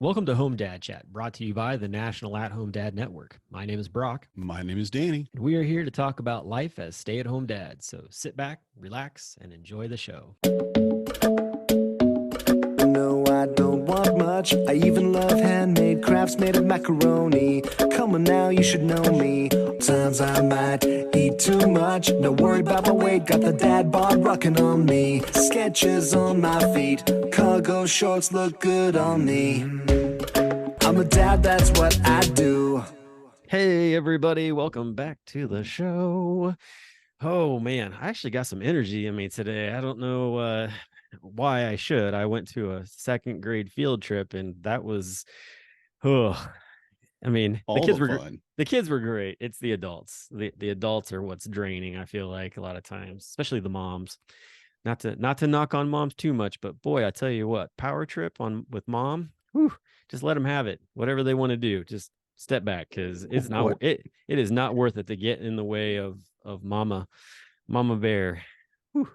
Welcome to Home Dad Chat, brought to you by the National At Home Dad Network. My name is Brock, My name is Danny. and we are here to talk about life as stay at home dads. So sit back, relax, and enjoy the show. No, I don't want much. I even love handmade crafts made of macaroni. Come on now, you should know me. Times I might eat too much. No worry about my weight, got the dad bod rocking on me. Sketches on my feet, cargo shorts look good on me. I'm a dad, that's what I do. Hey, everybody, welcome back to the show. Oh, man, I actually got some energy in me today. I don't know why I should. I went to a second grade field trip, and that was, oh, I mean, All the fun. the kids were great. It's the adults. The adults are what's draining, I feel like, a lot of times, especially the moms. Not to knock on moms too much, but boy, I tell you what, power trip on with mom, whew, just let them have it. Whatever they want to do, just step back because it's not What? it is not worth it to get in the way of mama bear. Whew.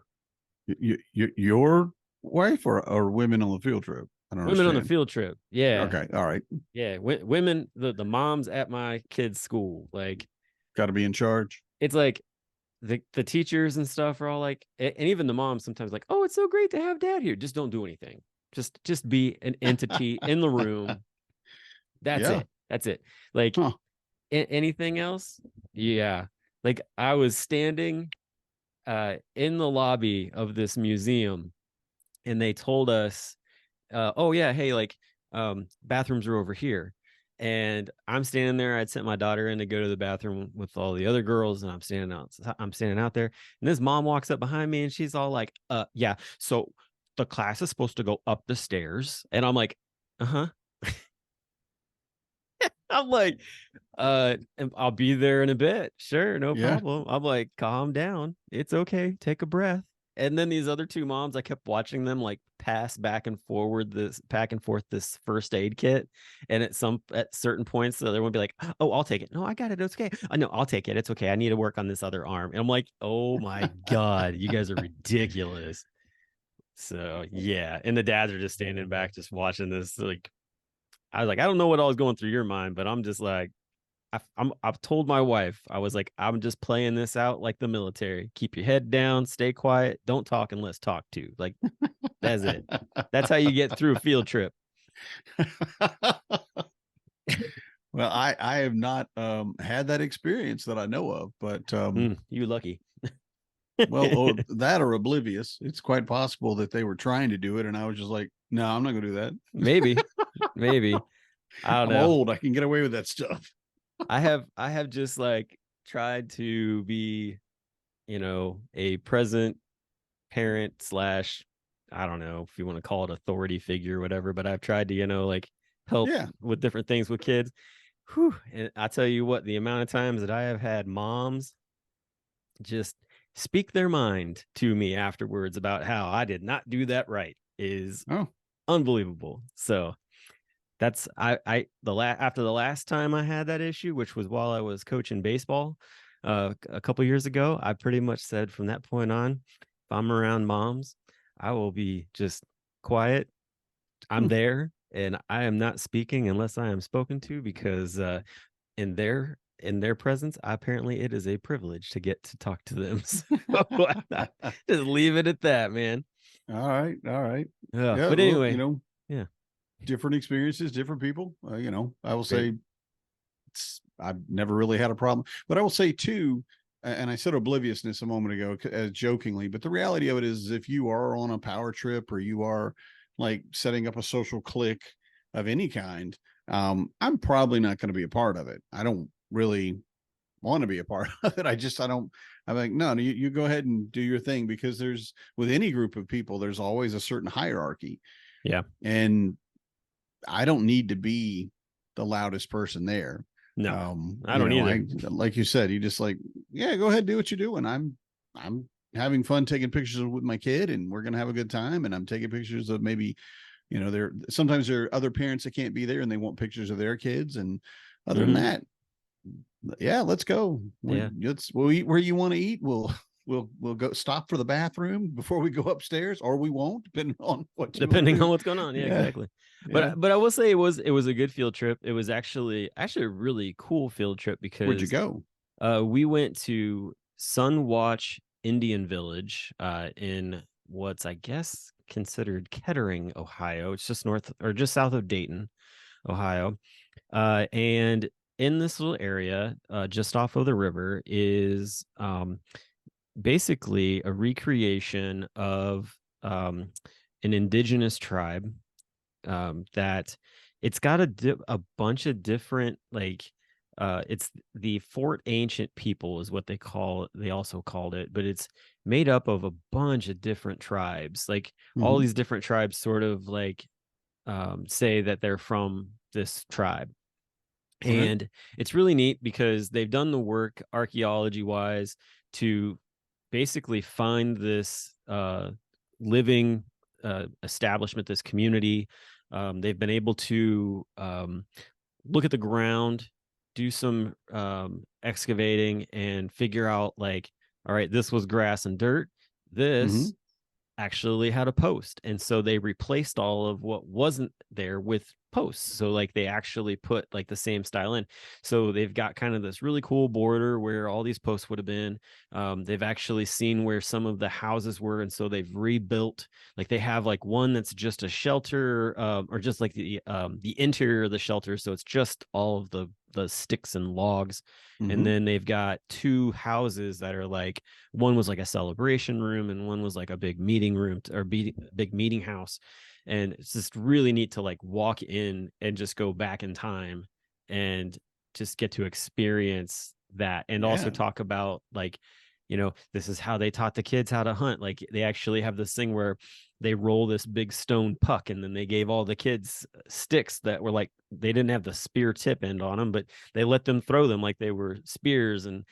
Your wife or women on the field trip? I don't Women on the understand. field trip. Yeah. Okay. All right. Yeah. Women, the moms at my kids' school. Like Got to be in charge. it's like the teachers and stuff are all like, and even the moms sometimes like, oh, it's so great to have dad here. Just don't do anything. Just be an entity in the room. That's Yeah. it. That's it. Like Huh. anything else? Yeah. Like I was standing in the lobby of this museum and they told us, oh yeah, hey, like bathrooms are over here. And I'm standing there. I'd sent my daughter in to go to the bathroom with all the other girls, and I'm standing out there. And this mom walks up behind me and she's all like, yeah, so the class is supposed to go up the stairs. And I'm like, uh-huh. I'm like, I'll be there in a bit. Sure, no Yeah. problem. I'm like, calm down. It's okay. Take a breath. And then these other two moms, I kept watching them like pass back and forth this first aid kit. And at certain points, the other one would be like, oh, I'll take it. No, I got it. It's okay. No, I'll take it. It's okay. I need to work on this other arm. And I'm like, oh my God, you guys are ridiculous. So yeah. And the dads are just standing back, just watching this. Like, I was like, I don't know what all was going through your mind, but I'm just like, I've told my wife, I was like, I'm just playing this out like the military. Keep your head down, stay quiet, don't talk unless talked to. Like, that's it. That's how you get through a field trip. Well, I have not had that experience that I know of, but You lucky. well, or that or oblivious. It's quite possible that they were trying to do it, and I was just like, no, I'm not going to do that. Maybe. I don't I'm know. old. I can get away with that stuff. I have just like tried to be, a present parent slash, I don't know if you want to call it authority figure or whatever, but I've tried to, like help Yeah. with different things with kids. Whew. And I tell you what, the amount of times that I have had moms just speak their mind to me afterwards about how I did not do that right is Oh, unbelievable. So that's after the last time I had that issue, which was while I was coaching baseball a couple years ago, I pretty much said from that point on, if I'm around moms, I will be just quiet. I'm there and I am not speaking unless I am spoken to because in their presence, apparently it is a privilege to get to talk to them. So just leave it at that, man. all right. All right. Yeah. But Well, anyway, yeah, different experiences, different people. I will great. say I've never really had a problem, but I will say too, and I said obliviousness a moment ago, jokingly, but the reality of it is if you are on a power trip or you are like setting up a social clique of any kind, I'm probably not going to be a part of it. I don't really want to be a part of it. I'm like, no, you go ahead and do your thing because with any group of people, there's always a certain hierarchy. Yeah. And I don't need to be the loudest person there. No, I don't either. Like you said, you just like, yeah, go ahead, do what you do. And I'm having fun taking pictures with my kid and we're going to have a good time. And I'm taking pictures of maybe, sometimes there are other parents that can't be there and they want pictures of their kids. And other than that, yeah, let's go. Yeah. We'll eat where you want to eat. We'll we'll go stop for the bathroom before we go upstairs, or we won't, depending on what you want to Depending do. on what's going on. Yeah, Yeah. exactly. Yeah. But I will say it was a good field trip. It was actually a really cool field trip Where'd you because go? we went to Sunwatch Indian Village in what's I guess considered Kettering, Ohio. It's just north or just south of Dayton, Ohio. And in this little area, just off of the river, is basically a recreation of an indigenous tribe that it's got a bunch of different like it's the Fort Ancient People is what they also called it, but it's made up of a bunch of different tribes, like all Mhm. these different tribes sort of like say that they're from this tribe. Okay. And it's really neat because they've done the work archaeology wise to basically find this living establishment, this community. They've been able to look at the ground, do some excavating, and figure out like, all right, this was grass and dirt. Mm-hmm. This actually had a post, and so they replaced all of what wasn't there with posts, so like they actually put like the same style in, so they've got kind of this really cool border where all these posts would have been. They've actually seen where some of the houses were, and so they've rebuilt, like they have like one that's just a shelter, or just like the interior of the shelter, so it's just all of the sticks and logs. And Mm-hmm. then they've got two houses that are like, one was like a celebration room and one was like a big meeting room or big meeting house. And it's just really neat to like walk in and just go back in time and just get to experience that, and also Yeah. talk about like, this is how they taught the kids how to hunt. Like they actually have this thing where they roll this big stone puck, and then they gave all the kids sticks that were like, they didn't have the spear tip end on them, but they let them throw them like they were spears, and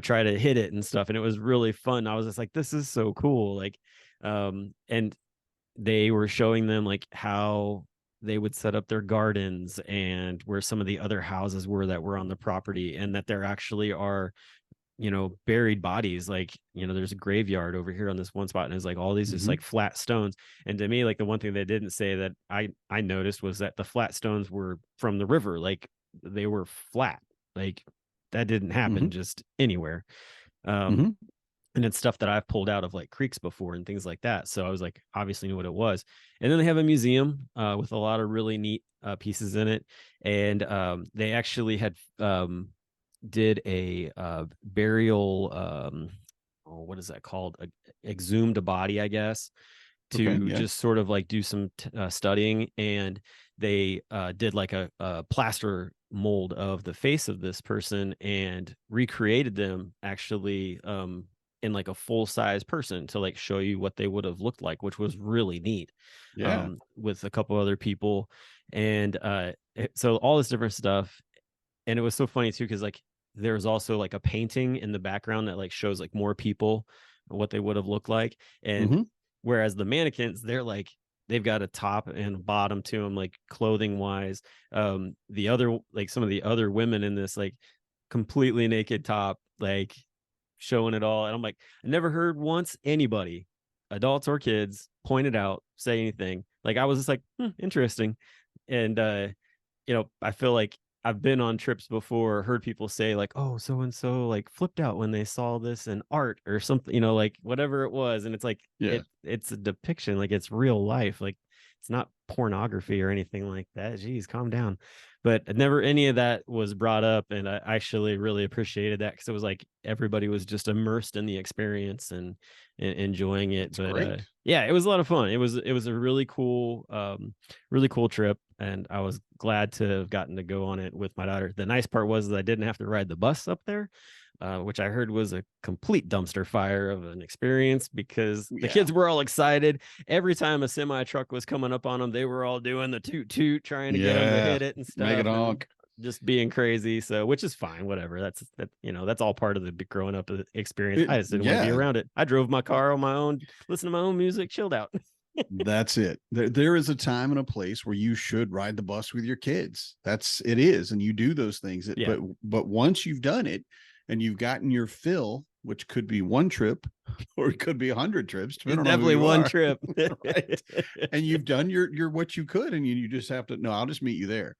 try to hit it and stuff. And it was really fun. I was just like, this is so cool. Like and they were showing them like how they would set up their gardens and where some of the other houses were that were on the property, and that there actually are buried bodies. Like there's a graveyard over here on this one spot, and it's like all these just Mm-hmm. like flat stones. And to me, like the one thing they didn't say that I noticed was that the flat stones were from the river. Like they were flat. Like that didn't Mm-hmm. happen just anywhere. um Mm-hmm. and it's stuff that I've pulled out of like creeks before and things like that. So I was like, obviously knew what it was. And then they have a museum with a lot of really neat pieces in it. And they actually had did a burial. What is that called? Exhumed a body, I guess, Okay. to Yeah. just sort of like do some studying. And they did like a plaster mold of the face of this person and recreated them actually in like a full size person to like show you what they would have looked like, which was really neat. Yeah. With a couple other people. And so all this different stuff. And it was so funny too, because like there's also like a painting in the background that like shows like more people, what they would have looked like. And Mm-hmm. whereas the mannequins, they're like, they've got a top and bottom to them, like clothing wise. The other, like some of the other women in this, like completely naked top, like showing it all. And I'm like, I never heard once anybody, adults or kids, point it out, say anything. Like I was just like, interesting. And I feel like I've been on trips before, heard people say like, oh, so and so like flipped out when they saw this in art or something, like whatever it was. And it's like Yeah. it's a depiction, like it's real life, like it's not pornography or anything like that. Geez, calm down. But never any of that was brought up, and I actually really appreciated that because it was like everybody was just immersed in the experience and enjoying it. It's But great. yeah, it was a lot of fun. It was a really cool trip, and I was glad to have gotten to go on it with my daughter. The nice part was that I didn't have to ride the bus up there, which I heard was a complete dumpster fire of an experience because the Yeah. kids were all excited. Every time a semi truck was coming up on them, they were all doing the toot toot, trying to get them to Yeah. hit it and Make it stuff, and honk. just being crazy. So, which is fine, whatever. That's all part of the growing up experience. I just didn't want to be Yeah. around it. I drove my car on my own, listen to my own music, chilled out. That's it. There is a time and a place where you should ride the bus with your kids. It is, and you do those things. Yeah. But once you've done it and you've gotten your fill, which could be one trip or it could be 100 trips, It's depending on who definitely you one are. trip. Right. And you've done your what you could, and you just have to, no, I'll just meet you there.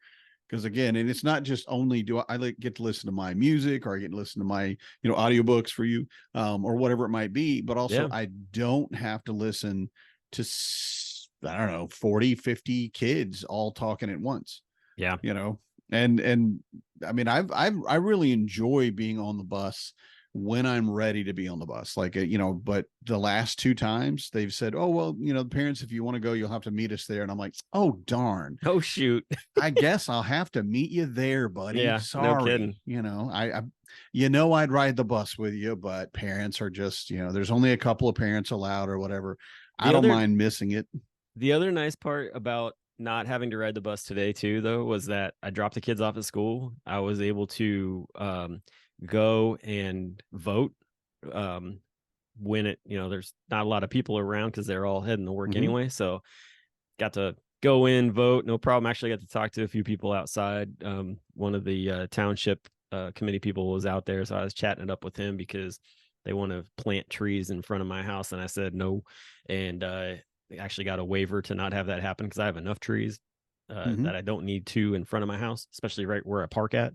Because again, and it's not just only do I like get to listen to my music, or I get to listen to my, audiobooks for you, or whatever it might be, but also Yeah. I don't have to listen to, I don't know, 40, 50 kids all talking at once, Yeah. and I mean, I really enjoy being on the bus when I'm ready to be on the bus. Like, but the last 2 times they've said, oh, well, the parents, if you want to go, you'll have to meet us there. And I'm like, oh, darn. Oh, shoot. I guess I'll have to meet you there, buddy. Yeah, no kidding. Sorry. I'd ride the bus with you, but parents are just, there's only a couple of parents allowed or whatever. I don't mind missing it. The other nice part about not having to ride the bus today too, though, was that I dropped the kids off at school. I was able to go and vote when there's not a lot of people around because they're all heading to work anyway. So got to go in, vote, no problem. Actually got to talk to a few people outside. One of the township committee people was out there, so I was chatting it up with him because they want to plant trees in front of my house, and I said no. And actually got a waiver to not have that happen because I have enough trees that I don't need 2 in front of my house, especially right where I park at.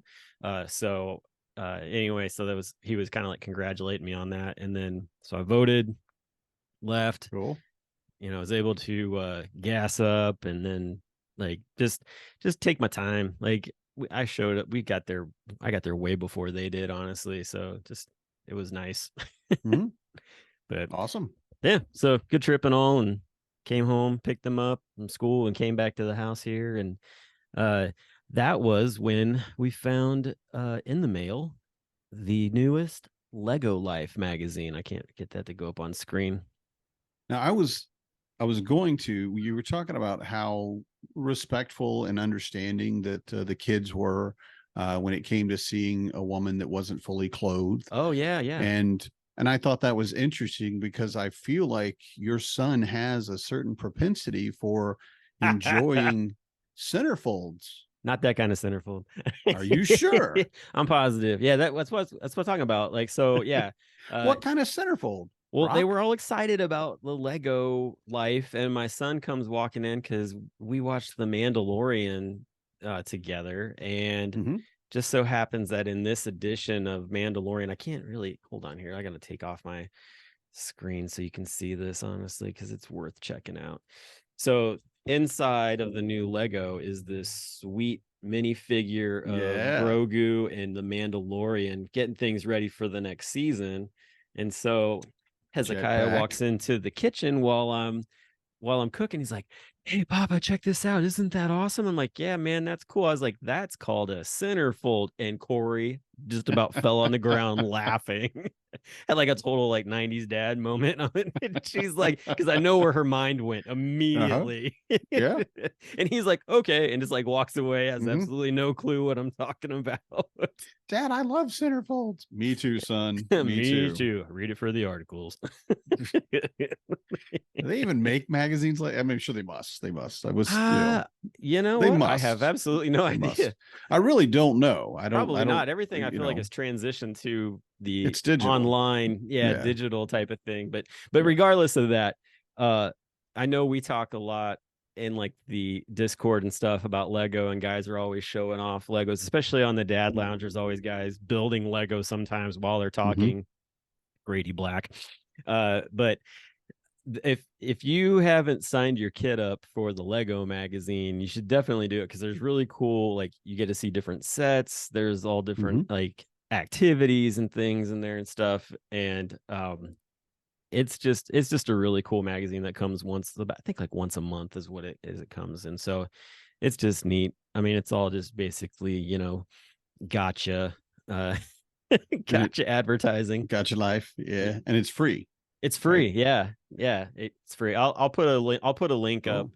Anyway, so he was kind of like congratulating me on that. And then, so I voted, left, Cool. I was able to gas up, and then like, just take my time. Like I showed up, I got there way before they did, honestly. So it was nice. But awesome. Yeah. So good trip and all, and came home, picked them up from school, and came back to the house here. And that was when we found in the mail the newest Lego Life magazine. I can't get that to go up on screen. Now, I was you were talking about how respectful and understanding that the kids were when it came to seeing a woman that wasn't fully clothed. Oh, yeah. Yeah. And I thought that was interesting because I feel like your son has a certain propensity for enjoying centerfolds. Not that kind of centerfold. Are you sure? I'm positive. Yeah, that's what I'm talking about. Like, so yeah. What kind of centerfold? Well, Rock? They were all excited about the Lego Life, and my son comes walking in because we watched The Mandalorian together, and just so happens that in this edition of Mandalorian, I can't really hold on here. I got to take off my screen so you can see this, honestly, because it's worth checking out. So inside of the new Lego is this sweet minifigure of Grogu and the Mandalorian getting things ready for the next season. And so Hezekiah walks into the kitchen while I'm cooking. He's like, "Hey, Papa, check this out. Isn't that awesome?" I'm like, "Yeah, man, that's cool." I was like, "That's called a centerfold." And Corey just about fell on the ground laughing. Had like a total like 90s dad moment. And she's like, because I know where her mind went immediately. Yeah. And he's like, "Okay," and just like walks away, has absolutely no clue what I'm talking about. Dad, I love centerfolds. Me too, son. Me too. Read it for the articles. Do they even make magazines like? I mean, I'm sure they must. They must. I was, you know, they what? must. I have absolutely no idea. Must. I really don't know. Probably not. Everything I feel like is transitioned to the it's digital. Online, digital type of thing. But regardless of that, I know we talk a lot in like the Discord and stuff about Lego, and guys are always showing off Legos, especially on the Dad Lounge. There's always guys building Legos sometimes while they're talking. Grady Black. But if you haven't signed your kid up for the Lego magazine, you should definitely do it, because there's really cool, like you get to see different sets. There's all different like activities and things in there and stuff. And it's just a really cool magazine that comes I think like once a month is what it is. It comes. And so it's just neat. I mean, it's all just basically, gotcha. Gotcha advertising. Gotcha life. Yeah. And it's free. It's free. Right? Yeah. It's free. I'll put a link up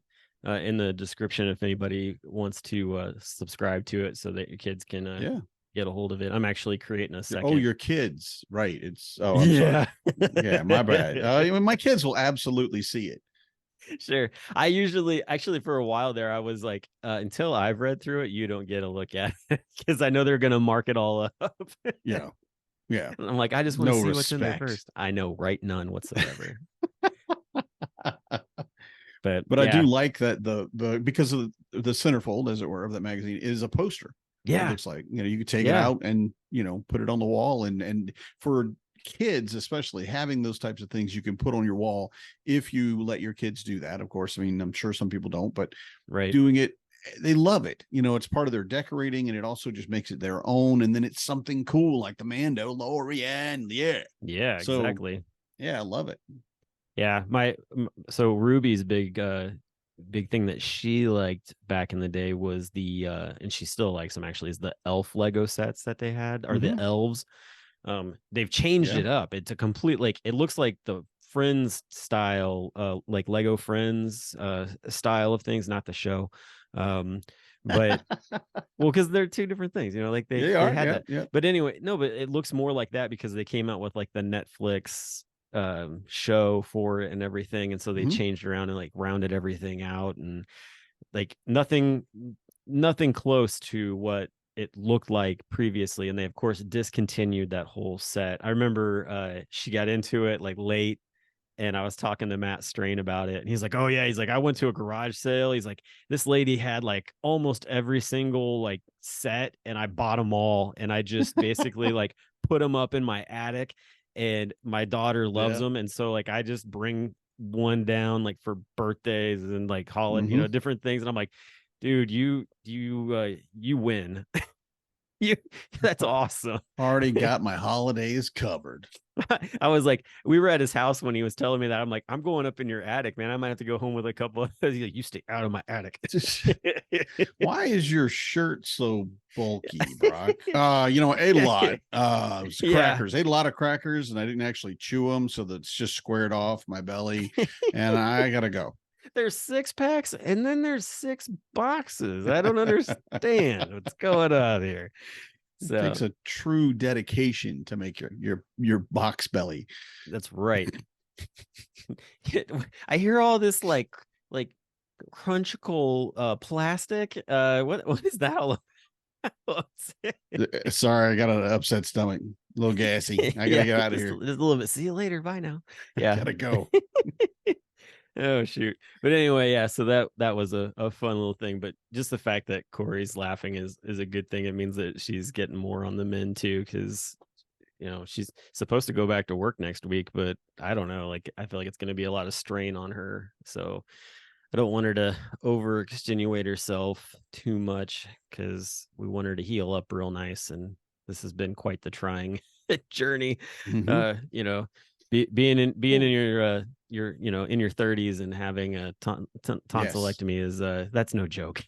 in the description if anybody wants to subscribe to it so that your kids can get a hold of it. I'm actually creating a second. Oh, your kids. Right. I'm sorry. Yeah, my bad. My kids will absolutely see it. Sure. I usually, actually, for a while there, I was like, until I've read through it, you don't get a look at it, because I know they're going to mark it all up. Yeah. Yeah. And I'm like, I just want to No see what's in there respect. first. I know, right? None whatsoever. But But I do yeah, like that the because of the centerfold, as it were, of that magazine is a poster. It yeah, looks like, you can take it yeah, out and, put it on the wall. And for kids, especially, having those types of things you can put on your wall, if you let your kids do that. Of course, I mean, I'm sure some people don't, but right. doing it, they love it. It's part of their decorating, and it also just makes it their own. And then it's something cool like the Mandalorian. Yeah. Yeah, So exactly. yeah, I love it. Yeah, so Ruby's big thing that she liked back in the day was the and she still likes them actually, is the elf Lego sets that they had, or the Mm-hmm. elves. They've changed Yeah. it up. It's a complete, like, it looks like the Friends style, like Lego Friends style of things, not the show. Um, but well, because they're two different things, like Yeah, they they they are. had Yeah. that. Yeah. But anyway, no, but it looks more like that because they came out with like the Netflix show for it and everything, and so they Mm-hmm. changed around and like rounded everything out, and like nothing close to what it looked like previously. And they of course discontinued that whole set. I remember she got into it like late, and I was talking to Matt Strain about it, and he's like, oh yeah, he's like, I went to a garage sale. He's like, this lady had like almost every single like set, and I bought them all, and I just basically like put them up in my attic, and my daughter loves Yeah. them, and so like I just bring one down like for birthdays and like holiday, Mm-hmm. different things, and I'm like, dude, you win. you That's awesome. Already got my holidays covered. I was like, we were at his house when he was telling me that. I'm like, I'm going up in your attic, man. I might have to go home with a couple of those. He's like, you stay out of my attic. Why is your shirt so bulky, Brock? Ate a lot. It was Yeah. crackers. Ate a lot of crackers, and I didn't actually chew them, so that's just squared off my belly. And I gotta go. There's 6 packs and then there's 6 boxes. I don't understand what's going on here. It So takes a true dedication to make your box belly. that's right. I hear all this like crunchicle plastic. What is that all about? Sorry, I got an upset stomach. A little gassy. I gotta get out of just, here. just a little bit. See you later. Bye now. I Yeah. gotta go. Oh shoot. But anyway, yeah, so that was a fun little thing. But just the fact that Corey's laughing is a good thing. It means that she's getting more on the men too, because she's supposed to go back to work next week, but I don't know. Like, I feel like it's going to be a lot of strain on her. So I don't want her to over extenuate herself too much, because we want her to heal up real nice. And this has been quite the trying journey. Mhm. Being in Well, your in your 30s and having a yes. tonsillectomy is that's no joke.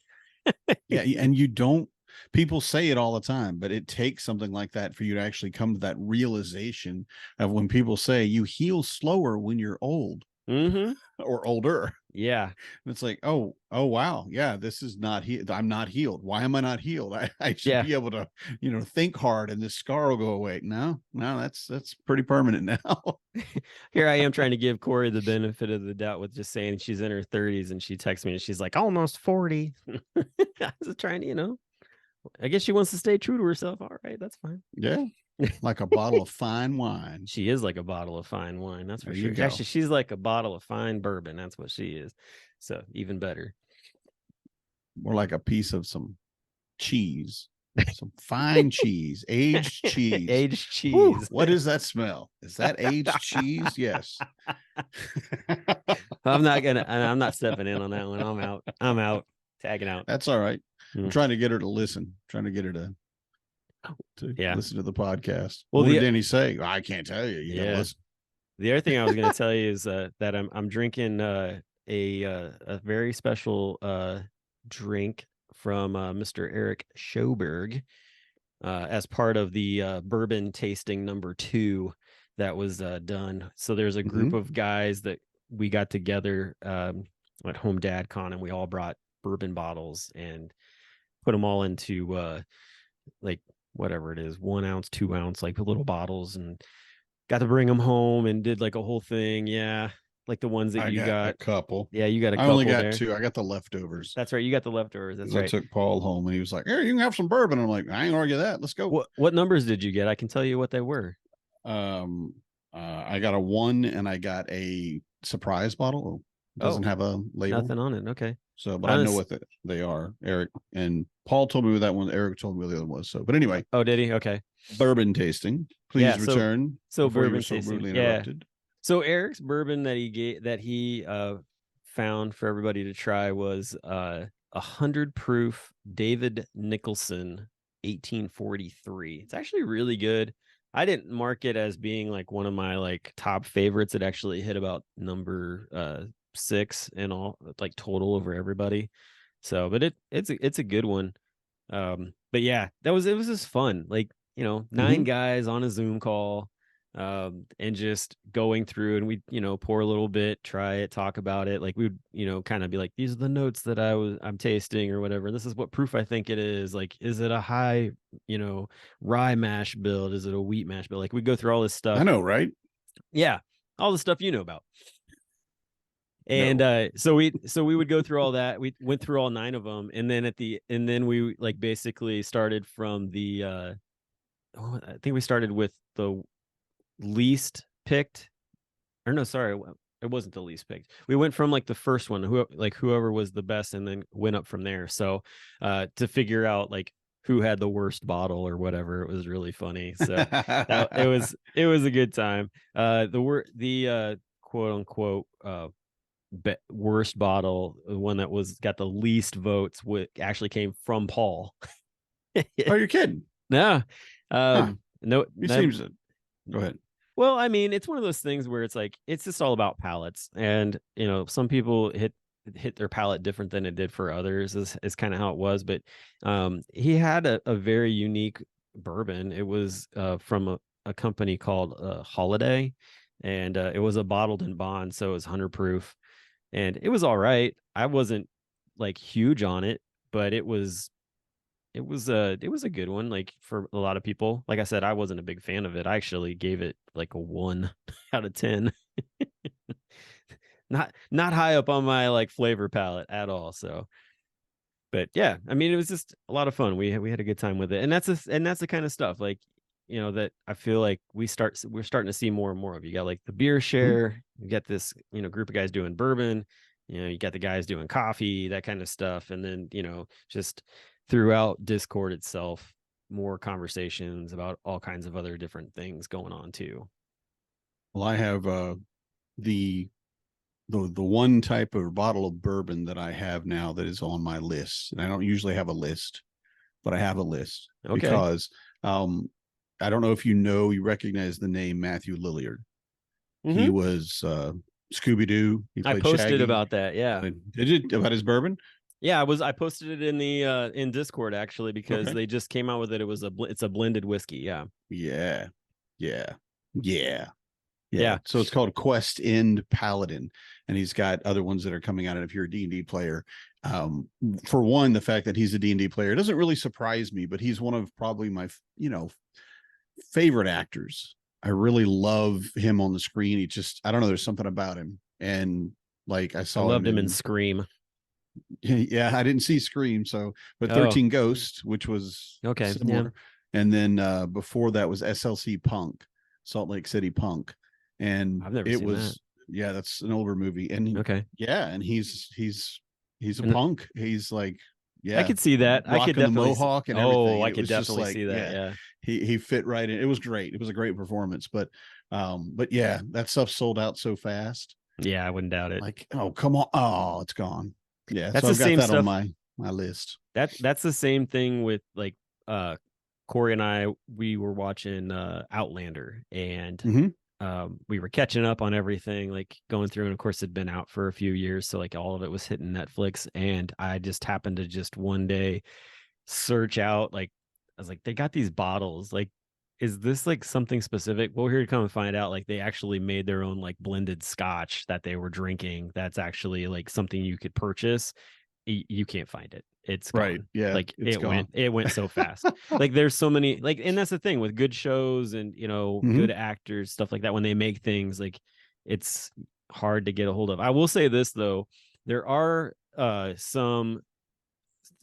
Yeah, and you don't people say it all the time, but it takes something like that for you to actually come to that realization of when people say you heal slower when you're old Mm-hmm. or older. Yeah. And it's like, oh wow, yeah, this is not I'm not healed. Why am I not healed? I should Yeah. be able to, think hard and this scar will go away. No, that's pretty permanent now. Here I am trying to give Corey the benefit of the doubt with just saying she's in her 30s, and she texts me and she's like, almost 40. I was trying to, I guess she wants to stay true to herself. All right, that's fine. Yeah. Like a bottle of fine wine. She is like a bottle of fine wine, that's for There sure. you go. Actually, she's like a bottle of fine bourbon. That's what she is. So even better. More like a piece of some cheese. Some fine cheese, aged cheese. Aged cheese. Whew, what is that smell? Is that aged cheese? Yes. I'm not stepping in on that one. I'm out. Tagging out. That's all right. I'm Mm. trying to get her to listen. Trying to get her to Yeah. listen to the podcast. Well, what did Denny say? I can't tell you. You gotta listen. The other thing I was going to tell you is that I'm drinking a very special drink from Mr. Eric Schoberg as part of the bourbon tasting #2 that was done. So there's a group of guys that we got together at Home Dad Con, and we all brought bourbon bottles and put them all into like whatever it is, 1 ounce, 2 ounce, like little bottles, and got to bring them home and did like a whole thing. Yeah. Like the ones that I you got a got? couple. Yeah, you got a I only couple got there. 2. I got the leftovers That's right. You got the leftovers. That's because I right. took Paul home and he was like, "Here, you can have some bourbon." I'm like, "I ain't argue that. Let's go." What numbers did you get? I can tell you what they were. Um, I got a 1 and I got a surprise bottle. It doesn't Oh, have a label. nothing on it. Okay. So, but I know Honest. what they are. Eric and Paul told me what that one. Eric told me what the other was. So, but anyway, Oh, did he? Okay. bourbon tasting. Yeah. Please return So before you were bourbon so tasting. rudely Yeah. interrupted. So Eric's bourbon that he found for everybody to try was 100 proof David Nicholson 1843. It's actually really good. I didn't mark it as being like one of my like top favorites. It actually hit about number 6 and all like total over everybody. So, but it's a good one. But yeah, it was just fun. Like, 9 guys on a Zoom call, and just going through, and we, pour a little bit, try it, talk about it. Like we would, kind of be like, these are the notes that I'm tasting or whatever. This is what proof I think it is. Like, is it a high, rye mash build? Is it a wheat mash build? Like we go through all this stuff. I know, right? Yeah. All the stuff you know about. And No. so we would go through all that. We went through all 9 of them, and then we like basically started from the I think we started with the least picked, or no, sorry, it wasn't the least picked. We went from like the first one, whoever was the best, and then went up from there. So to figure out like who had the worst bottle or whatever, it was really funny. So it was a good time. The quote unquote worst bottle, the one that got the least votes, actually came from Paul. Oh, you're kidding? No, no, He seems to. Go ahead. Well, I mean, it's one of those things where it's like it's just all about palates, and some people hit their palate different than it did for others. Is kind of how it was, but he had a very unique bourbon. It was from a company called Holiday, and it was a bottled in bond, so it was 100 proof, and it was all right. I wasn't like huge on it, but it was a good one. Like for a lot of people, like I said, I wasn't a big fan of it. I actually gave it like a 1 out of 10. Not high up on my like flavor palette at all. So, but yeah, I mean, it was just a lot of fun. We had a good time with it, and that's the kind of stuff like that I feel like we're starting to see more and more of. You got like the beer share, you got this group of guys doing bourbon, you got the guys doing coffee, that kind of stuff, and then just throughout Discord itself, more conversations about all kinds of other different things going on too. Well, I have the one type of bottle of bourbon that I have now that is on my list, and I don't usually have a list, but I have a list because I don't know if you recognize the name Matthew Lillard. Mm-hmm. He was Scooby-Doo. I posted Shaggy. About that. Yeah. Did you about his bourbon? Yeah, I posted it in the in Discord actually because they just came out with it. It's a blended whiskey. Yeah. Yeah. So it's called Quest End Paladin, and he's got other ones that are coming out. And if you're a D&D player, for one, the fact that he's a D&D player doesn't really surprise me, but he's one of probably my favorite actors. I really love him on the screen. He just, I don't know, there's something about him. And like I loved him in Scream. Yeah, I didn't see Scream, but 13 Ghosts, which was similar. Yeah. And then before that was SLC Punk, Salt Lake City Punk. And I've never seen that. Yeah, that's an older movie. And and he's a punk. He's like, I could see that. I could definitely the mohawk and everything. I could definitely see that. Yeah. He fit right in. It was great. It was a great performance. But yeah, that stuff sold out so fast. Yeah, I wouldn't doubt it. Like, oh, come on. Oh, it's gone. Yeah. That's so I've the same got that stuff on my list. That's the same thing with like Corey and I, we were watching Outlander, and we were catching up on everything, like going through, and of course it'd been out for a few years, so like all of it was hitting Netflix, and I just happened to just one day search out, like I was like, they got these bottles, like is this like something specific? Well, here to come and find out, like they actually made their own like blended scotch that they were drinking. That's actually like something you could purchase. You can't find it. It's gone. Right. Yeah. Like it went so fast. Like there's so many, like, and that's the thing with good shows and, good actors, stuff like that. When they make things, like it's hard to get a hold of. I will say this though, there are some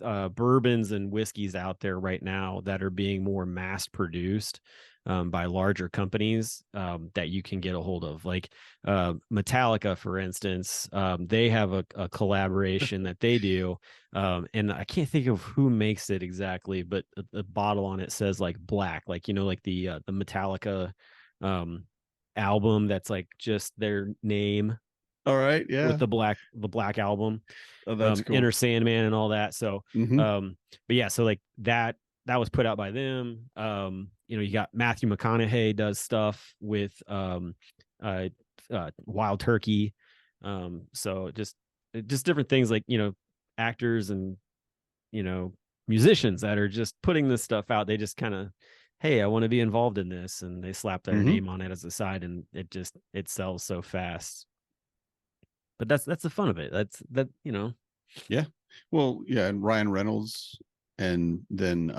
bourbons and whiskeys out there right now that are being more mass produced by larger companies that you can get a hold of. Like Metallica, for instance, they have a collaboration that they do. And I can't think of who makes it exactly, but the bottle on it says like black, like, you know, like the Metallica album that's like just their name All right. with Yeah. the black album, Oh, that's cool. Inner Sandman and all that. So Mhm. but yeah, so like that was put out by them. You know, you got Matthew McConaughey does stuff with uh Wild Turkey. So just different things, like, you know, actors and, you know, musicians that are just putting this stuff out. They just kind of, hey, I want to be involved in this, and they slap their Mhm. name on it as a side, and it sells so fast. But that's the fun of it. That, you know. Yeah. Well, yeah, and Ryan Reynolds, and then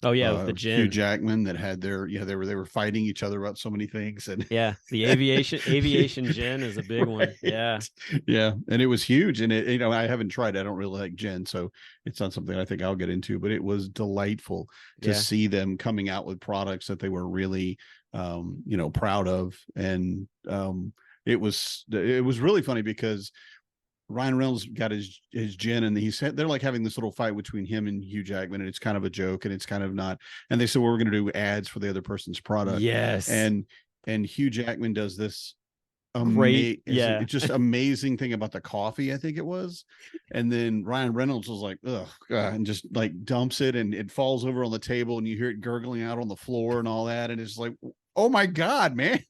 Oh yeah, with the Hugh gin. Jackman, that had their, yeah, they were fighting each other about so many things. And Yeah, the aviation gin is a big one. right. Yeah. Yeah, and it was huge. And it, I haven't tried, I don't really like gin, so it's not something I think I'll get into, but it was delightful to Yeah. see them coming out with products that they were really proud of. And it was really funny because Ryan Reynolds got his gin, and he said they're like having this little fight between him and Hugh Jackman, and it's kind of a joke, and it's kind of not. And they said, well, we're going to do ads for the other person's product, Yes. and Hugh Jackman does this Great. amazing, Yeah. it's just amazing thing about the coffee, I think it was. And then Ryan Reynolds was like, ugh, and just like dumps it, and it falls over on the table, and you hear it gurgling out on the floor and all that, and it's like, oh my god, man.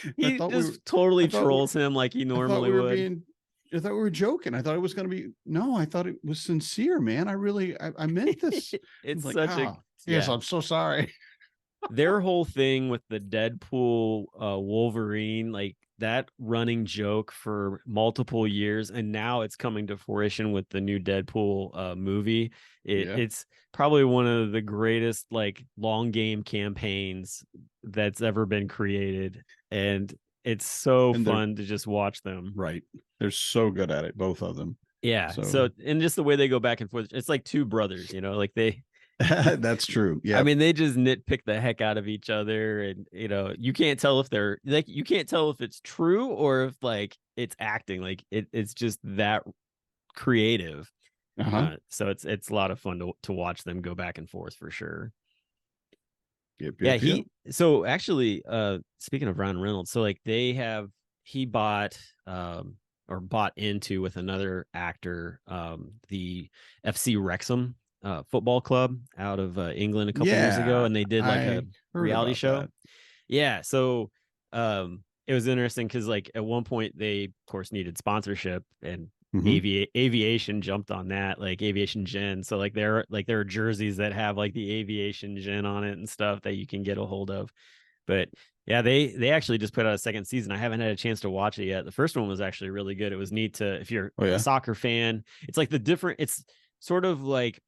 I He thought we were, just totally I thought we, trolls him like he I thought normally we were would. being, I thought we were joking. I thought it was going to be, no, I thought it was sincere, man. I meant this. I was It's like, such a, oh, yes, yeah. I'm so sorry. Their whole thing with the Deadpool Wolverine, like that running joke for multiple years, and now it's coming to fruition with the new Deadpool movie. Yeah. It's probably one of the greatest like long game campaigns that's ever been created, and it's so And they're fun to just watch them. right. They're so good at it, both of them. Yeah. So So, and just the way they go back and forth, it's like two brothers, you know, like they that's true. I Yeah. mean, they just nitpick the heck out of each other, and you know, you can't tell if they're like, you can't tell if it's true or if like it's acting. Like it's just that creative. Uh-huh. So it's a lot of fun to watch them go back and forth for sure. Yep. Yeah, Yep. Yep. so actually, speaking of Ryan Reynolds, so like he bought or bought into with another actor, the FC Wrexham football club out of England a couple years ago, Yeah. and they did like a I heard reality about show. that. Yeah, so it was interesting because like at one point they of course needed sponsorship, and Mhm. aviation jumped on that, like aviation gin. So like there are jerseys that have like the aviation gin on it and stuff that you can get a hold of. But yeah, they actually just put out a second season. I haven't had a chance to watch it yet. The first one was actually really good. It was neat to, if you're Oh a yeah. soccer fan, it's like it's sort of like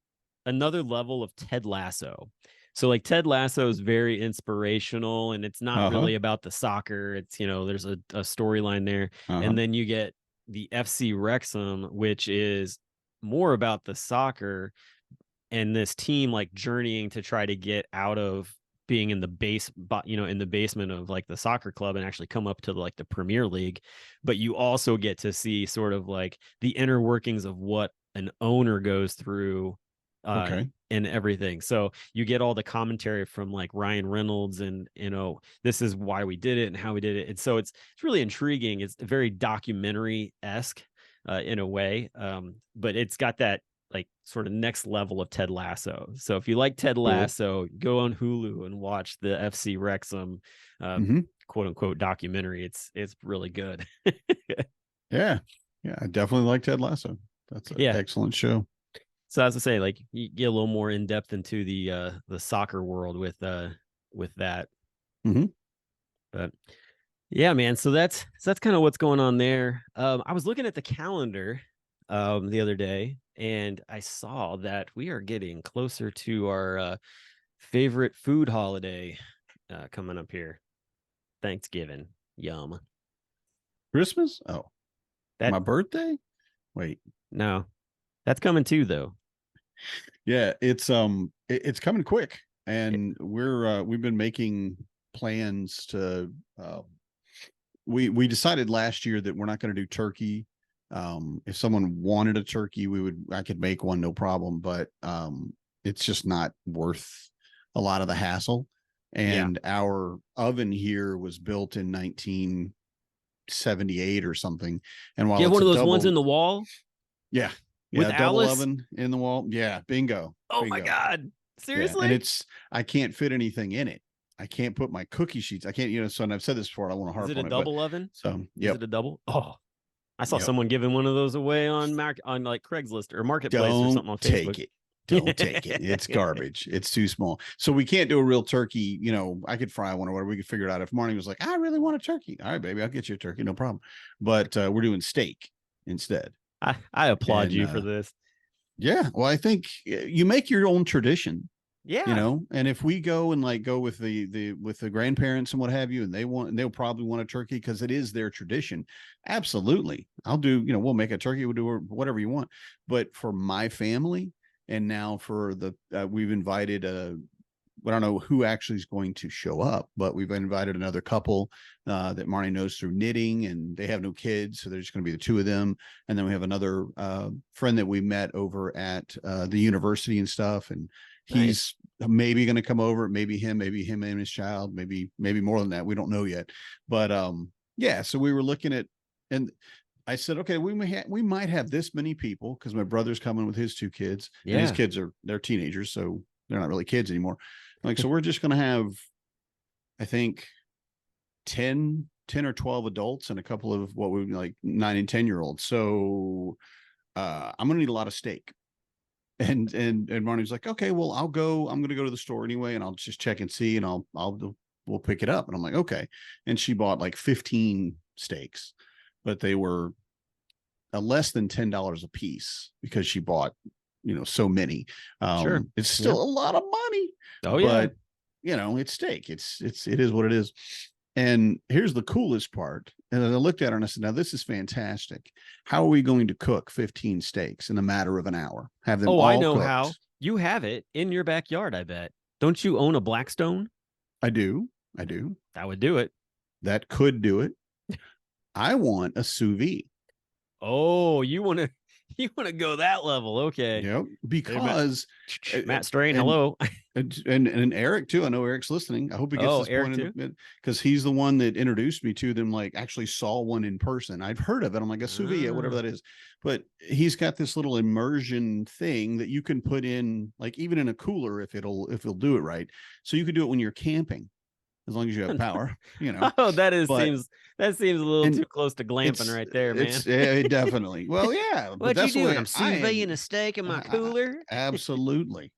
another level of Ted Lasso. So like Ted Lasso is very inspirational, and it's not Uh-huh. really about the soccer. It's, you know, there's a storyline there. Uh-huh. And then you get the FC Wrexham, which is more about the soccer and this team like journeying to try to get out of being in the in the basement of like the soccer club and actually come up to like the Premier League. But you also get to see sort of like the inner workings of what an owner goes through Okay. and everything. So you get all the commentary from like Ryan Reynolds, and you know, this is why we did it and how we did it. And so it's really intriguing. It's very documentary-esque in a way. But it's got that like sort of next level of Ted Lasso. So if you like Ted Cool. Lasso, go on Hulu and watch the FC Wrexham Mhm. quote unquote documentary. It's really good. Yeah. Yeah, I definitely like Ted Lasso. That's an Yeah. excellent show. So as I say, like you get a little more in depth into the soccer world with that. Mhm. But yeah, man. So that's kind of what's going on there. I was looking at the calendar the other day, and I saw that we are getting closer to our favorite food holiday coming up here, Thanksgiving. Yum. Christmas? Oh, That my birthday? Wait. no, that's coming too though. Yeah, it's coming quick, It- and we've been making plans to we decided last year that we're not going to do turkey. If someone wanted a turkey, I could make one, no problem, but it's just not worth a lot of the hassle. yeah. And our oven here was built in 1978 or something. And Do while you have it's one a of those ones double, in the wall yeah, with yeah, double Alice? oven in the wall. Yeah, bingo. Oh my Bingo. God. Yeah. And Seriously? I can't fit anything in it. I can't put my cookie sheets. I can't, so, and I've said this before, I don't want to Is harp it a on it, but double oven? so, Is yep. it a double? Oh, I saw Yep. someone giving one of those away on like Craigslist or Marketplace or Don't something on take Facebook. it. Don't take it. It's garbage. It's too small. So we can't do a real turkey. I could fry one or whatever. We could figure it out. If Marnie was like, I really want a turkey. All right, baby, I'll get you a turkey. No problem. But we're doing steak instead. I applaud And you for this. yeah, well, I think you make your own tradition. Yeah. And if we go and like go with the grandparents and what have you, and they'll probably want a turkey because it is their tradition. Absolutely. I'll do, we'll make a turkey, we'll do whatever you want. But for my family, and now for we've invited I don't know who actually is going to show up, but we've invited another couple that Marnie knows through knitting, and they have no kids, so there's just going to be the two of them. And then we have another friend that we met over at the university and stuff, and he's maybe going to come over. Maybe him and his child, maybe more than that. We don't know yet, but yeah. So we were looking at, and I said, okay, we might have this many people because my brother's coming with his two kids, and his kids they're teenagers, so they're not really kids anymore. Like, so we're just going to have, I think, 10 or 12 adults and a couple of what we like 9 and 10-year-olds. So I'm going to need a lot of steak. And Marnie's like, okay, well, I'm going to go to the store anyway, and I'll just check and see, and we'll pick it up. And I'm like, okay. And she bought like 15 steaks, but they were less than $10 a piece because she bought, so many. Sure. It's still a lot of money. Oh yeah. But it's steak. It is what it is. And here's the coolest part. And I looked at her and I said, now this is fantastic. How are we going to cook 15 steaks in a matter of an hour? Have them all I know cooked? how. You have it in your backyard, I bet. Don't you own a Blackstone? I do. That would do it. That could do it. I want a sous vide. Oh, you want to go that level? Okay. Yep. Because Matt Strain, hello. And Eric too. I know Eric's listening. I hope he gets this Eric point too? Because he's the one that introduced me to them. Like, actually saw one in person. I've heard of it. I'm like, a sous vide, whatever that is. But he's got this little immersion thing that you can put in, like, even in a cooler if it'll do it right. So you could do it when you're camping, as long as you have power. Oh, seems a little too close to glamping right there, man. It's definitely. Well, yeah. What you doing? I'm sous videing a steak in my cooler. Absolutely.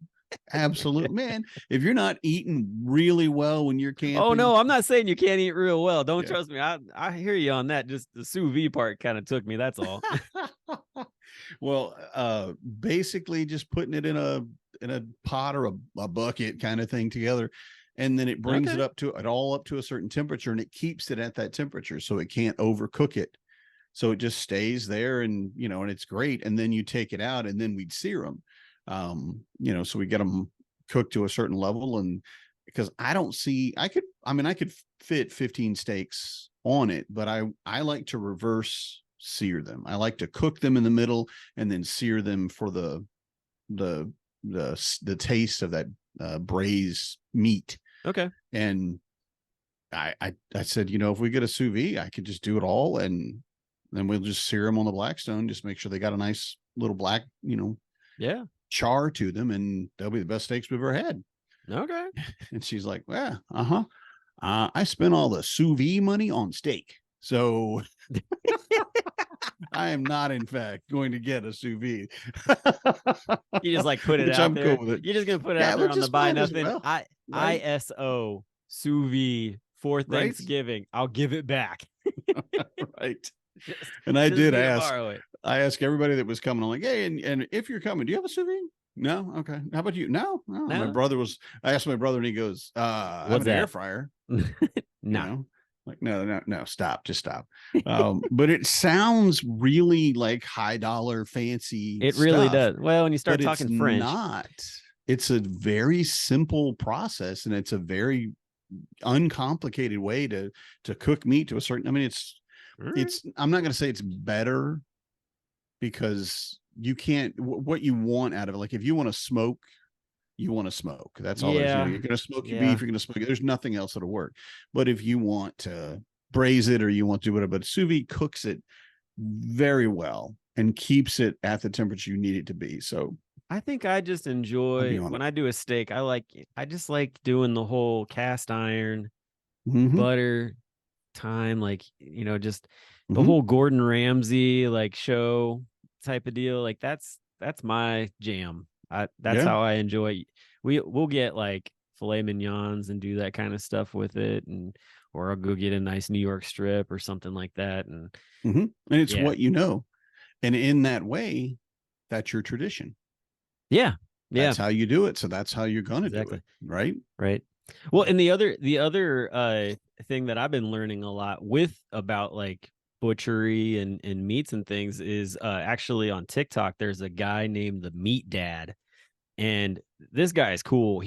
Absolutely, man. If you're not eating really well when you're camping. Oh no, I'm not saying you can't eat real well. Don't trust me. I hear you on that. Just the sous vide part kind of took me. That's all. Well, basically just putting it in a pot or a bucket kind of thing together. And then it brings it all up to a certain temperature, and it keeps it at that temperature so it can't overcook it. So it just stays there, and and it's great. And then you take it out, and then we'd sear them. So we get them cooked to a certain level, and because I could fit 15 steaks on it, but I like to reverse sear them. I like to cook them in the middle and then sear them for the taste of that braised meat. Okay. And I said, if we get a sous vide, I could just do it all, and then we'll just sear them on the Blackstone, just make sure they got a nice little black, char to them, and they'll be the best steaks we've ever had. Okay. And she's like, well, I spent all the sous vide money on steak, so I am not, in fact, going to get a sous vide. You just like put it out there. Cool with it. You're just gonna put it out there on the buy nothing. Well, right? ISO sous vide for Thanksgiving. I'll give it back. Right. And I did ask. I asked everybody that was coming. I'm like, hey, and if you're coming, do you have a sous vide? No. Okay. How about you? No. My brother I asked my brother, and he goes, I have an air fryer. No. Like, no, stop, just stop. But it sounds really like high dollar fancy It really stuff, does. Well, when you start but it's talking French, not. It's a very simple process, and it's a very uncomplicated way to cook meat to a certain. I mean, it's. I'm not going to say it's better, because you can't. What you want out of it, like if you want to smoke, you want to smoke. That's all there's. yeah, You're going to smoke your yeah. beef. You're going to smoke it. There's nothing else that'll work. But if you want to braise it, or you want to do whatever, but sous vide cooks it very well and keeps it at the temperature you need it to be. So I think I just I'll enjoy be on when it. I do a steak. I just like doing the whole cast iron, Mm-hmm. butter, time, like, just the Mm-hmm. whole Gordon Ramsay like show type of deal. Like that's my jam. That's Yeah. how I enjoy it. We'll get like filet mignons and do that kind of stuff with it, and or I'll go get a nice New York strip or something like that. And Mm-hmm. And it's yeah, what you know. And in that way, that's your tradition. yeah, yeah, That's how you do it. So that's how you're going to do exactly. it. Right. Right. Well, and the other thing that I've been learning a lot with about like butchery and meats and things is actually on TikTok. There's a guy named the Meat Dad, and this guy is cool.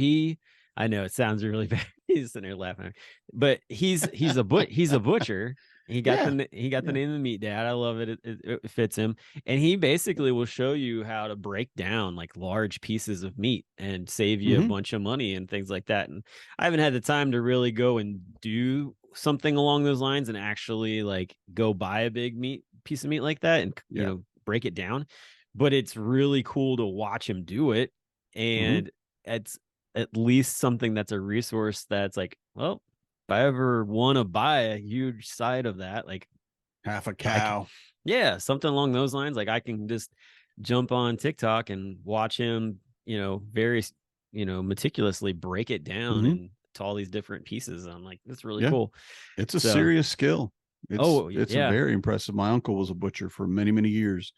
I know it sounds really bad. He's sitting there laughing, but he's a butcher. Yeah. He got the Yeah. name of the Meat Dad. I love it. It fits him, and he basically will show you how to break down like large pieces of meat and save you a Mm-hmm. bunch of money and things like that. And I haven't had the time to really go and do something along those lines and actually like go buy a big piece of meat like that and Yeah. break it down. But it's really cool to watch him do it, Mm-hmm. and it's at least something that's a resource that's like, well, if I ever want to buy a huge side of that, like Half a I can, cow. yeah, something along those lines. Like I can just jump on TikTok and watch him, very, meticulously break it down Mm-hmm. and to all these different pieces. I'm like, that's really Yeah. cool. It's a So, serious skill. oh It's a yeah, very impressive. My uncle was a butcher for many, many years.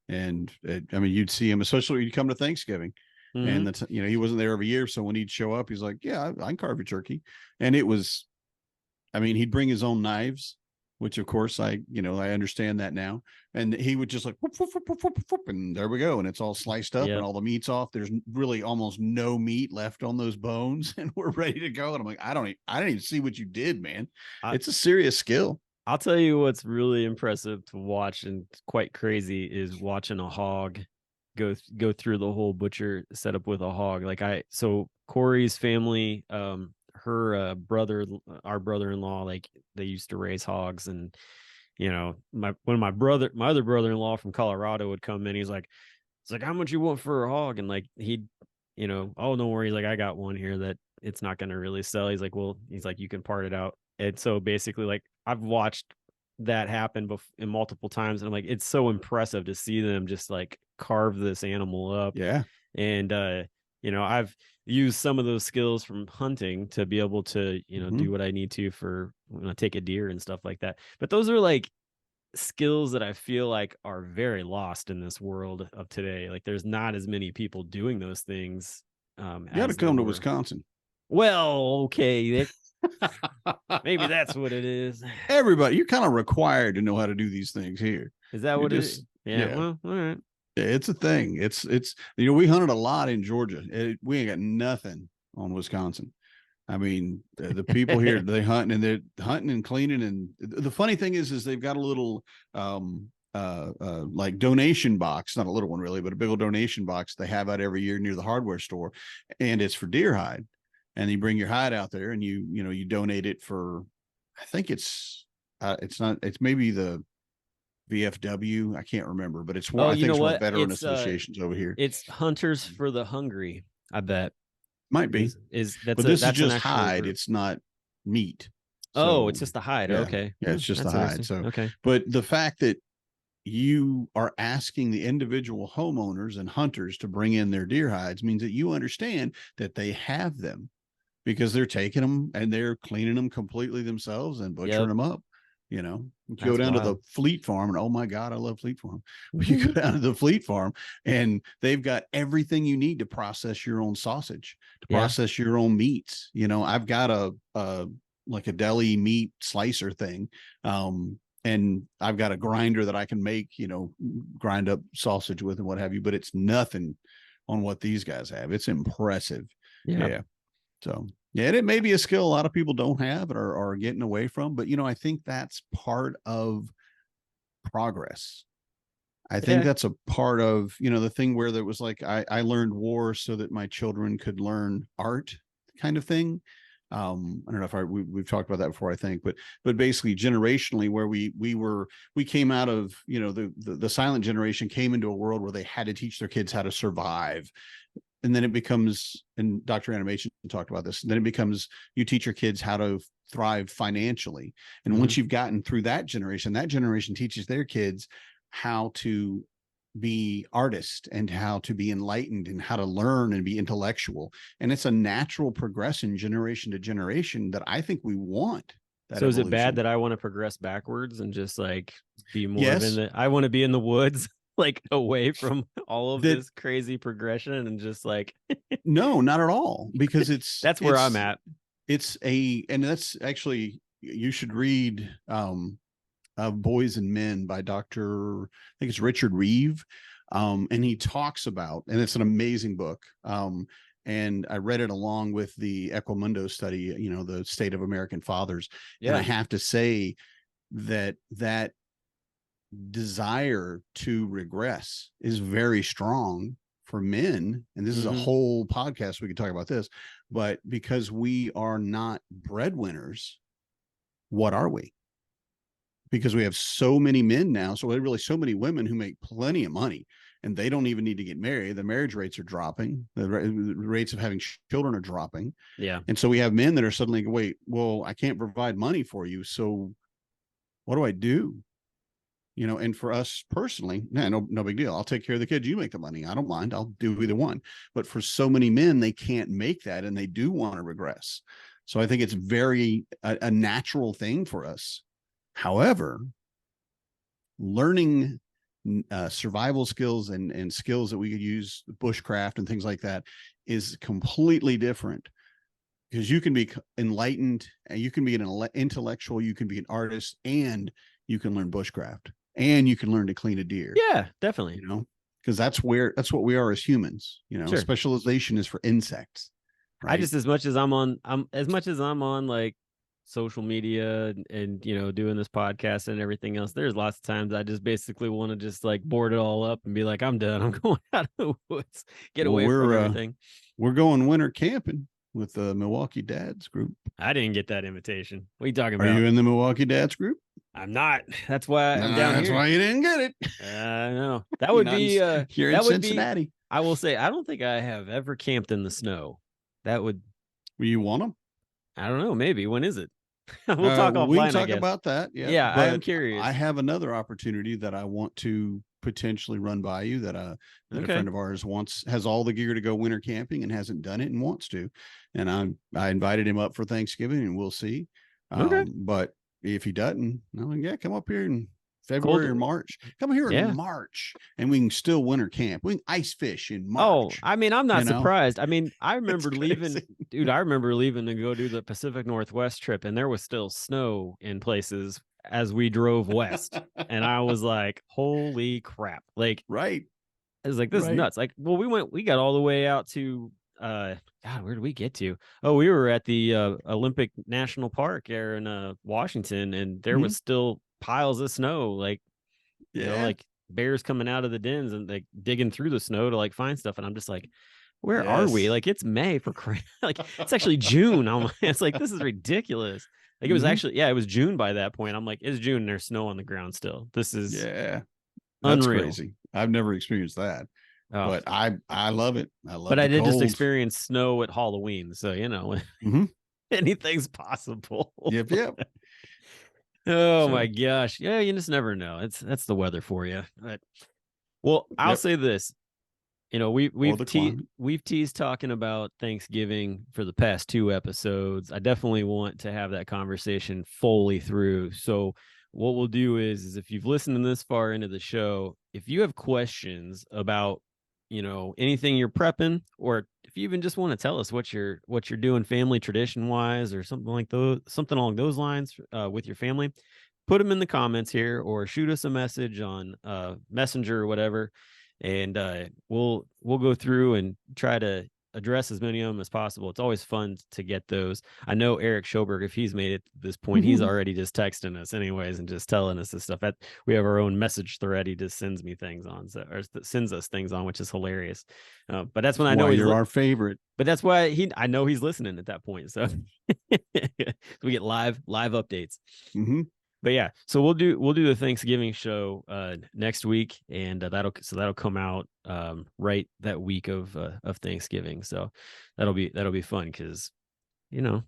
And I mean, you'd see him, especially when you come to Thanksgiving. mm-hmm. And that's, he wasn't there every year. So when he'd show up, he's like, yeah, I can carve your turkey. And it was, I mean, he'd bring his own knives, which of course I understand that now. And he would just like, whoop, whoop, whoop, whoop, whoop, whoop, and there we go. And it's all sliced up and Yep. all the meat's off. There's really almost no meat left on those bones, and we're ready to go. And I'm like, I didn't even see what you did, man. I, It's a serious skill. I'll tell you what's really impressive to watch and quite crazy is watching a hog go through the whole butcher setup with a hog. So Corey's family, her our brother-in-law, like they used to raise hogs, and my other brother-in-law from Colorado would come in, it's like, how much you want for a hog? And like he'd, oh, don't worry, he's like, I got one here that it's not going to really sell. He's like, well, you can part it out. And so basically, like, I've watched that happen in multiple times, and I'm like, it's so impressive to see them just like carve this animal up. Yeah. And I've used some of those skills from hunting to be able to do what I need to for when I take a deer and stuff like that. But those are like skills that I feel like are very lost in this world of today. Like there's not as many people doing those things You got to as there come to were. Wisconsin. Well, okay, maybe that's what it is. Everybody, you're kind of required to know how to do these things here. Is that You're what it just, is? Yeah, yeah. well, all right. It's a thing. It's we hunted a lot in Georgia. We ain't got nothing on Wisconsin. I mean, the people here, they hunting and they're hunting and cleaning. And the funny thing is they've got a little like donation box, not a little one really, but a big old donation box they have out every year near the hardware store, and it's for deer hide. And you bring your hide out there, and you donate it for, I think it's maybe the VFW. I can't remember, but it's one. Oh, I you think know it's one of what? the veteran associations over here. It's Hunters for the Hungry. I bet Might be. But this is just an hide. group. It's not meat. Oh, it's just the hide. Yeah, Okay. yeah, it's just the hide. So okay. But the fact that you are asking the individual homeowners and hunters to bring in their deer hides means that you understand that they have them, because they're taking them and they're cleaning them completely themselves and butchering them up. You go down to the Fleet Farm, and oh my God, I love Fleet Farm. You go down to the Fleet Farm and they've got everything you need to process your own sausage, to process your own meats. I've got a like a deli meat slicer thing. And I've got a grinder that I can make, grind up sausage with and what have you, but it's nothing on what these guys have. It's impressive. Yeah. So yeah, and it may be a skill a lot of people don't have or are getting away from, but I think that's part of progress. I think that's a part of, the thing where there was like, I learned war so that my children could learn art kind of thing. I don't know if we've talked about that before, I think, but basically generationally where we came out of, the silent generation came into a world where they had to teach their kids how to survive. And then it becomes, and Dr. Animation talked about this, and then it becomes, you teach your kids how to thrive financially. And once you've gotten through that generation teaches their kids how to be artists and how to be enlightened and how to learn and be intellectual. And it's a natural progression generation to generation that I think we want. So is it bad that I want to progress backwards and just like be more I want to be in the woods, like away from all of this crazy progression and just like, no, not at all. Because that's where I'm at. And that's actually, you should read, Boys and Men by Dr. I think it's Richard Reeve. And he talks about, and it's an amazing book. And I read it along with the Equimundo study, the State of American Fathers. Yeah. And I have to say that desire to regress is very strong for men. And this is a whole podcast. We could talk about this, but because we are not breadwinners, what are we? Because we have so many men now, so really so many women who make plenty of money and they don't even need to get married. The marriage rates are dropping. The rates of having children are dropping. Yeah. And so we have men that are suddenly, wait, well, I can't provide money for you. So what do I do? And for us personally, no big deal. I'll take care of the kids. You make the money. I don't mind. I'll do either one. But for so many men, they can't make that and they do want to regress. So I think it's very a natural thing for us. However, learning survival skills and skills that we could use, bushcraft and things like that, is completely different. Because you can be enlightened, and you can be an intellectual, you can be an artist, and you can learn bushcraft, and you can learn to clean a deer. Yeah, definitely. Because that's what we are as humans. Sure. Specialization is for insects. Right? I just as much as I'm on like social media and doing this podcast and everything else, there's lots of times I just basically want to just like board it all up and be like, I'm done. I'm going out of the woods, get away from everything. We're going winter camping with the Milwaukee Dads group. I didn't get that invitation. What are you talking about? Are you in the Milwaukee Dads group? I'm not. That's why I'm down here. That's why you didn't get it. I know. That would be here in Cincinnati. I will say, I don't think I have ever camped in the snow. That would. You want them? I don't know. Maybe. When is it? We'll talk offline. We can talk about that. Yeah. I am curious. I have another opportunity that I want to potentially run by you that a friend of ours has all the gear to go winter camping and hasn't done it and wants to. And I invited him up for Thanksgiving and we'll see. But if he doesn't, come up here in February or March. Come here in March and we can still winter camp. We can ice fish in March. Oh, I mean, I'm not surprised. I mean, I remember leaving, dude. I remember leaving to go do the Pacific Northwest trip, and there was still snow in places as we drove west. And I was like, holy crap. Like, right. I was like, this is nuts. Like, well, we got all the way out to God, where did we get to? Oh, we were at the Olympic National Park there in Washington, and there was still piles of snow, like like bears coming out of the dens and like digging through the snow to like find stuff. And I'm just like, where are we? Like, it's May for like it's actually June. It's like, this is ridiculous. Like, it was actually it was June by that point. I'm like, it's June and there's snow on the ground still. This is that's unreal. Crazy. I've never experienced that. But I love it. But I did just experience snow at Halloween, so anything's possible. Yep. Oh my gosh. Yeah, you just never know. That's the weather for you. But, well, I'll say this. We've teased talking about Thanksgiving for the past 2 episodes. I definitely want to have that conversation fully through. So what we'll do is if you've listened this far into the show, if you have questions about anything you're prepping, or if you even just want to tell us what you're doing family tradition wise or something like those, something along those lines with your family, put them in the comments here or shoot us a message on Messenger or whatever, and we'll go through and try to address as many of them as possible. It's always fun to get those. I know Eric Schoberg, if he's made it to this point, he's already just texting us anyways and just telling us this stuff. We have our own message thread. He just sends me things on, or sends us things on, which is hilarious. But that's when I know you're our favorite. But that's why I know he's listening at that point. So we get live updates. Mm-hmm. But yeah, so we'll do the Thanksgiving show next week, and that'll come out right that week of Thanksgiving. So that'll be fun because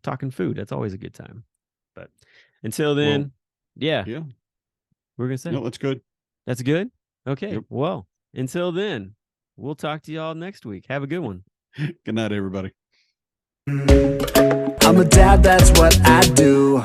talking food, that's always a good time. But until then, yeah, we're gonna say no, that's good. That's good. Okay, yep. Well, until then, we'll talk to y'all next week. Have a good one. Good night, everybody. I'm a dad, that's what I do.